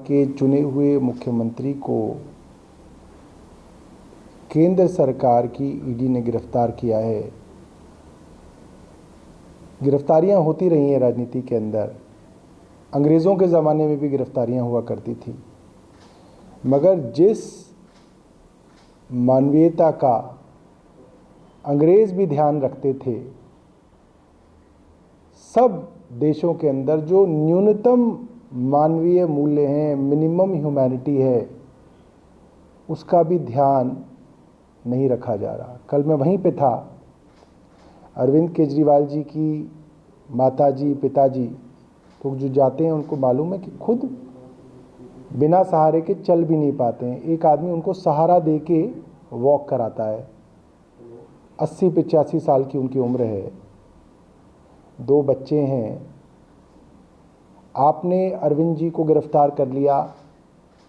के चुने हुए मुख्यमंत्री को केंद्र सरकार की ईडी ने गिरफ्तार किया है। गिरफ्तारियां होती रही हैं राजनीति के अंदर। अंग्रेज़ों के ज़माने में भी गिरफ्तारियां हुआ करती थी, मगर जिस मानवीयता का अंग्रेज़ भी ध्यान रखते थे, सब देशों के अंदर जो न्यूनतम मानवीय मूल्य हैं, मिनिमम ह्यूमैनिटी है, उसका भी ध्यान नहीं रखा जा रहा। कल मैं वहीं पे था। अरविंद केजरीवाल जी की माताजी पिताजी तो जो जाते हैं उनको मालूम है कि खुद बिना सहारे के चल भी नहीं पाते हैं। एक आदमी उनको सहारा दे के वॉक कराता है। 80-85 साल की उनकी उम्र है, 2 बच्चे हैं। आपने अरविंद जी को गिरफ्तार कर लिया,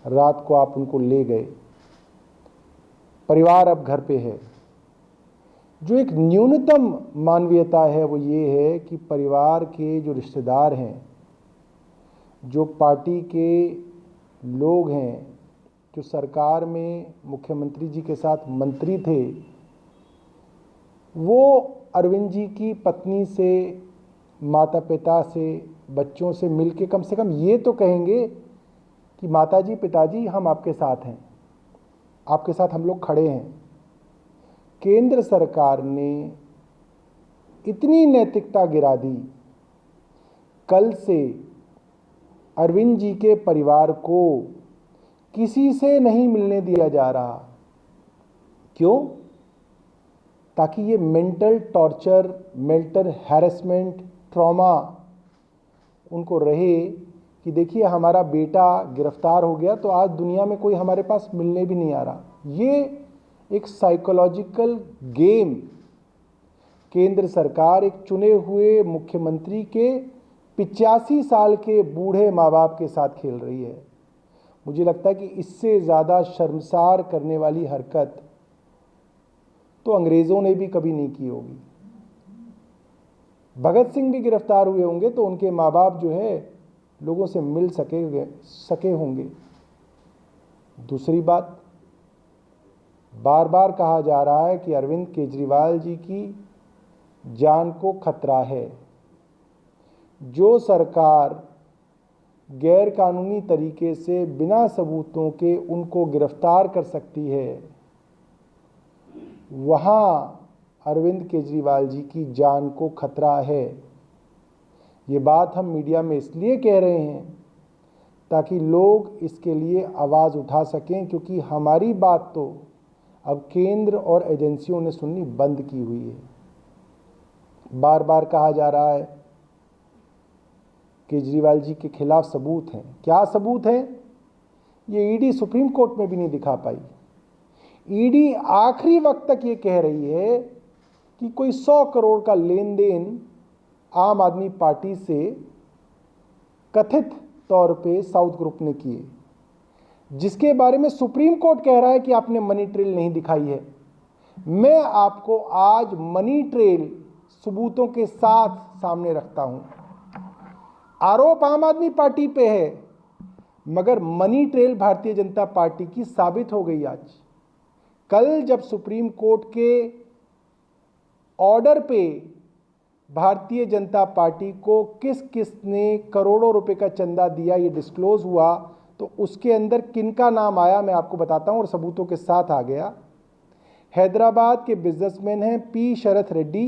रात को आप उनको ले गए, परिवार अब घर पे है। जो एक न्यूनतम मानवीयता है वो ये है कि परिवार के जो रिश्तेदार हैं, जो पार्टी के लोग हैं, जो सरकार में मुख्यमंत्री जी के साथ मंत्री थे, वो अरविंद जी की पत्नी से, माता पिता से, बच्चों से मिलके कम से कम ये तो कहेंगे कि माताजी पिताजी हम आपके साथ हैं, आपके साथ हम लोग खड़े हैं। केंद्र सरकार ने इतनी नैतिकता गिरा दी। कल से अरविंद जी के परिवार को किसी से नहीं मिलने दिया जा रहा। क्यों? ताकि ये mental torture, mental harassment, trauma उनको रहे कि देखिए हमारा बेटा गिरफ्तार हो गया तो आज दुनिया में कोई हमारे पास मिलने भी नहीं आ रहा। ये एक साइकोलॉजिकल गेम केंद्र सरकार एक चुने हुए मुख्यमंत्री के 85 साल के बूढ़े माँ बाप के साथ खेल रही है। मुझे लगता है कि इससे ज़्यादा शर्मसार करने वाली हरकत तो अंग्रेज़ों ने भी कभी नहीं की होगी। भगत सिंह भी गिरफ्तार हुए होंगे तो उनके माँ बाप जो है लोगों से मिल सके होंगे। दूसरी बात, बार बार कहा जा रहा है कि अरविंद केजरीवाल जी की जान को खतरा है। जो सरकार गैर कानूनी तरीके से बिना सबूतों के उनको गिरफ्तार कर सकती है, वहाँ अरविंद केजरीवाल जी की जान को खतरा है। ये बात हम मीडिया में इसलिए कह रहे हैं ताकि लोग इसके लिए आवाज़ उठा सकें, क्योंकि हमारी बात तो अब केंद्र और एजेंसियों ने सुननी बंद की हुई है। बार बार कहा जा रहा है केजरीवाल जी के खिलाफ सबूत हैं। क्या सबूत हैं? ये ईडी सुप्रीम कोर्ट में भी नहीं दिखा पाई। ईडी आखिरी वक्त तक ये कह रही है कि कोई 100 करोड़ का लेन देन आम आदमी पार्टी से कथित तौर पे साउथ ग्रुप ने किए, जिसके बारे में सुप्रीम कोर्ट कह रहा है कि आपने मनी ट्रेल नहीं दिखाई है। मैं आपको आज मनी ट्रेल सबूतों के साथ सामने रखता हूं। आरोप आम आदमी पार्टी पे है, मगर money trail Bharatiya Janata party की साबित हो गई। आज कल जब सुप्रीम कोर्ट के ऑर्डर पे भारतीय जनता पार्टी को किस किस ने करोड़ों रुपए का चंदा दिया ये डिस्क्लोज हुआ, तो उसके अंदर किनका नाम आया मैं आपको बताता हूं और सबूतों के साथ आ गया। हैदराबाद के बिजनेसमैन हैं पी शरथ रेड्डी,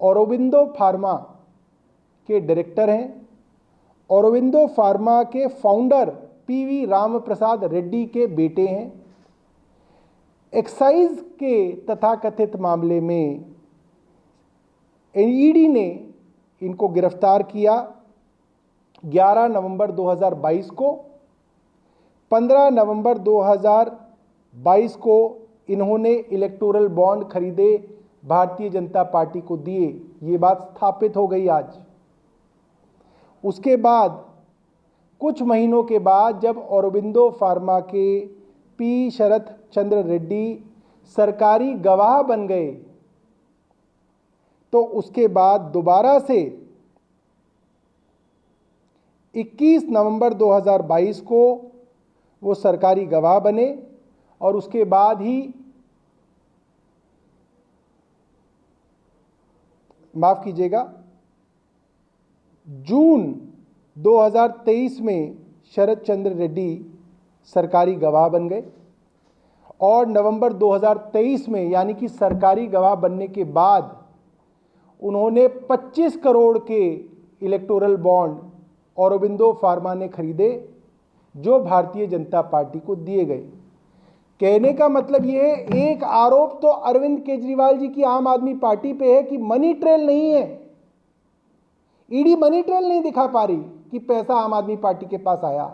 औरोबिंदो फार्मा के डायरेक्टर हैं, औरोबिंदो फार्मा के फाउंडर पीवी राम प्रसाद रेड्डी के बेटे हैं। एक्साइज के तथाकथित मामले में ईडी ने इनको गिरफ्तार किया 11 नवंबर 2022 को। 15 नवंबर 2022 को इन्होंने इलेक्टोरल बॉन्ड खरीदे, भारतीय जनता पार्टी को दिए। ये बात स्थापित हो गई आज। उसके बाद कुछ महीनों के बाद जब औरोबिंदो फार्मा के पी शरथ चंद्र रेड्डी सरकारी गवाह बन गए, तो उसके बाद दोबारा से 21 नवंबर 2022 को वो सरकारी गवाह बने और उसके बाद ही, माफ कीजिएगा, जून 2023 में शरद चंद्र रेड्डी सरकारी गवाह बन गए और नवंबर 2023 में, यानी कि सरकारी गवाह बनने के बाद, उन्होंने 25 करोड़ के इलेक्टोरल बॉन्ड औरोबिंदो फार्मा ने खरीदे जो भारतीय जनता पार्टी को दिए गए। कहने का मतलब ये है, एक आरोप तो अरविंद केजरीवाल जी की आम आदमी पार्टी पे है कि मनी ट्रेल नहीं है, ईडी मनी ट्रेल नहीं दिखा पा रही कि पैसा आम आदमी पार्टी के पास आया।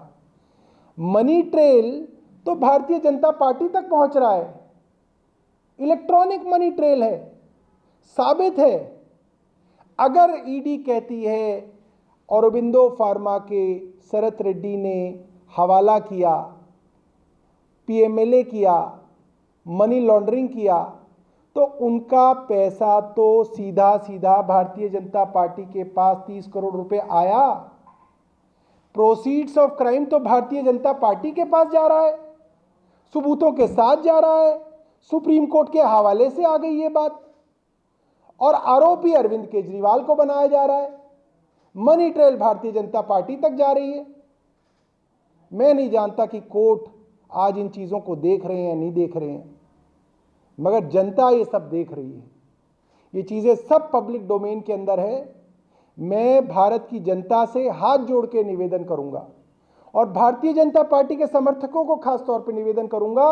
मनी ट्रेल तो भारतीय जनता पार्टी तक पहुंच रहा है, इलेक्ट्रॉनिक मनी ट्रेल है, साबित है। अगर ईडी कहती है औरोबिंदो फार्मा के शरद रेड्डी ने हवाला किया, पीएमएलए किया, मनी लॉन्ड्रिंग किया, तो उनका पैसा तो सीधा सीधा भारतीय जनता पार्टी के पास 30 करोड़ रुपए आया। प्रोसीड्स ऑफ क्राइम तो भारतीय जनता पार्टी के पास जा रहा है, सबूतों के साथ जा रहा है, सुप्रीम कोर्ट के हवाले से आ गई ये बात, और आरोपी अरविंद केजरीवाल को बनाया जा रहा है। Money trail Bharatiya Janata party तक जा रही है। मैं नहीं जानता कि कोर्ट आज इन चीज़ों को देख रहे हैं या नहीं देख रहे हैं, मगर जनता ये सब देख रही है। ये चीज़ें सब पब्लिक डोमेन के अंदर है। मैं भारत की जनता से हाथ जोड़ के निवेदन करूंगा और भारतीय जनता पार्टी के समर्थकों को खास तौर पर निवेदन करूंगा,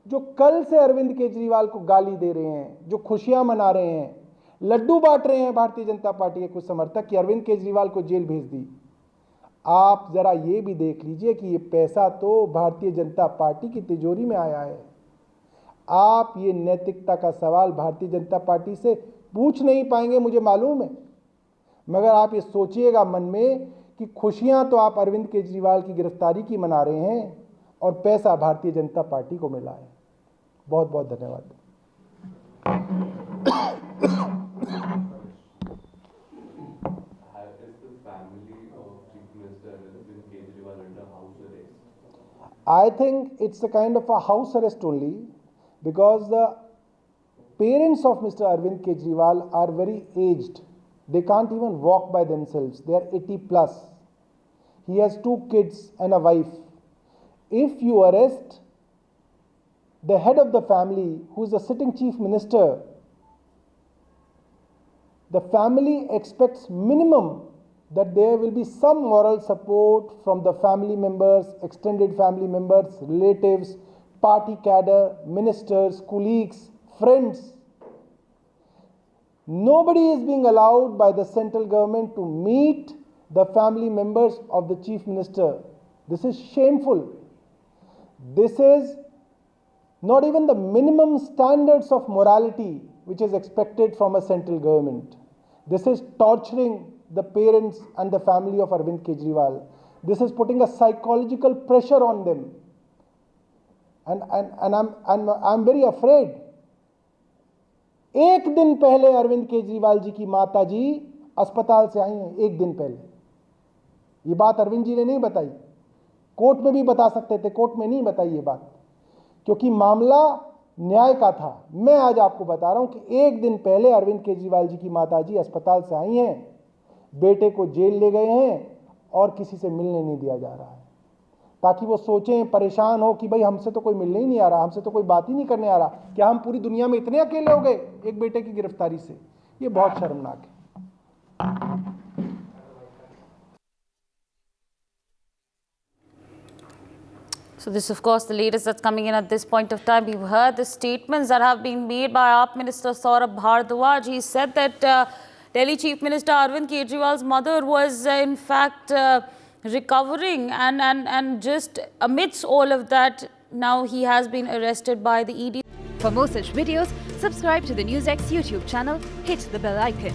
जो कल से अरविंद केजरीवाल को गाली दे रहे हैं, जो खुशियां मना रहे हैं, लड्डू बांट रहे हैं भारतीय जनता पार्टी के कुछ समर्थक कि अरविंद केजरीवाल को जेल भेज दी। आप जरा ये भी देख लीजिए कि ये पैसा तो भारतीय जनता पार्टी की तिजोरी में आया है। आप ये नैतिकता का सवाल भारतीय जनता पार्टी से पूछ नहीं पाएंगे, मुझे मालूम है, मगर आप ये सोचिएगा मन में कि खुशियां तो आप अरविंद केजरीवाल की गिरफ्तारी की मना रहे हैं और पैसा भारतीय जनता पार्टी को मिला है। बहुत बहुत धन्यवाद। I think it's a kind of a house arrest only, because the parents of Mr. Arvind Kejriwal are very aged. They can't even walk by themselves. They are 80 plus. He has 2 kids and a wife. If you arrest the head of the family, who is the sitting chief minister, the family expects minimum that there will be some moral support from the family members, extended family members, relatives, party cadre, ministers, colleagues, friends. Nobody is being allowed by the central government to meet the family members of the chief minister. This is shameful. This is not even the minimum standards of morality which is expected from a central government. This is torturing the parents and the family of Arvind Kejriwal. This is putting a psychological pressure on them. And I'm very afraid. एक दिन पहले अरविंद केजरीवाल जी की माता जी अस्पताल से आई हैं, एक दिन पहले। ये बात अरविंद जी ने नहीं बताई, कोर्ट में भी बता सकते थे, कोर्ट में नहीं बताई ये बात, क्योंकि मामला न्याय का था। मैं आज आपको बता रहा हूं कि एक दिन पहले अरविंद केजरीवाल जी की माता जी अस्पताल से आई हैं, बेटे को जेल ले गए हैं और किसी से मिलने नहीं दिया जा रहा है, ताकि वो सोचें, परेशान हो कि भाई हमसे तो कोई मिलने ही नहीं आ रहा, हमसे तो कोई बात ही नहीं करने आ रहा। क्या हम पूरी दुनिया में इतने अकेले हो गए एक बेटे की गिरफ्तारी से? ये बहुत शर्मनाक है। So this, of course, the latest that's coming in at this point of time. We've heard the statements that have been made by AAP Minister Saurabh Bhardwaj. He said that Delhi Chief Minister Arvind Kejriwal's mother was in fact recovering, and just amidst all of that, now he has been arrested by the ED. For more such videos, subscribe to the NewsX YouTube channel, hit the bell icon.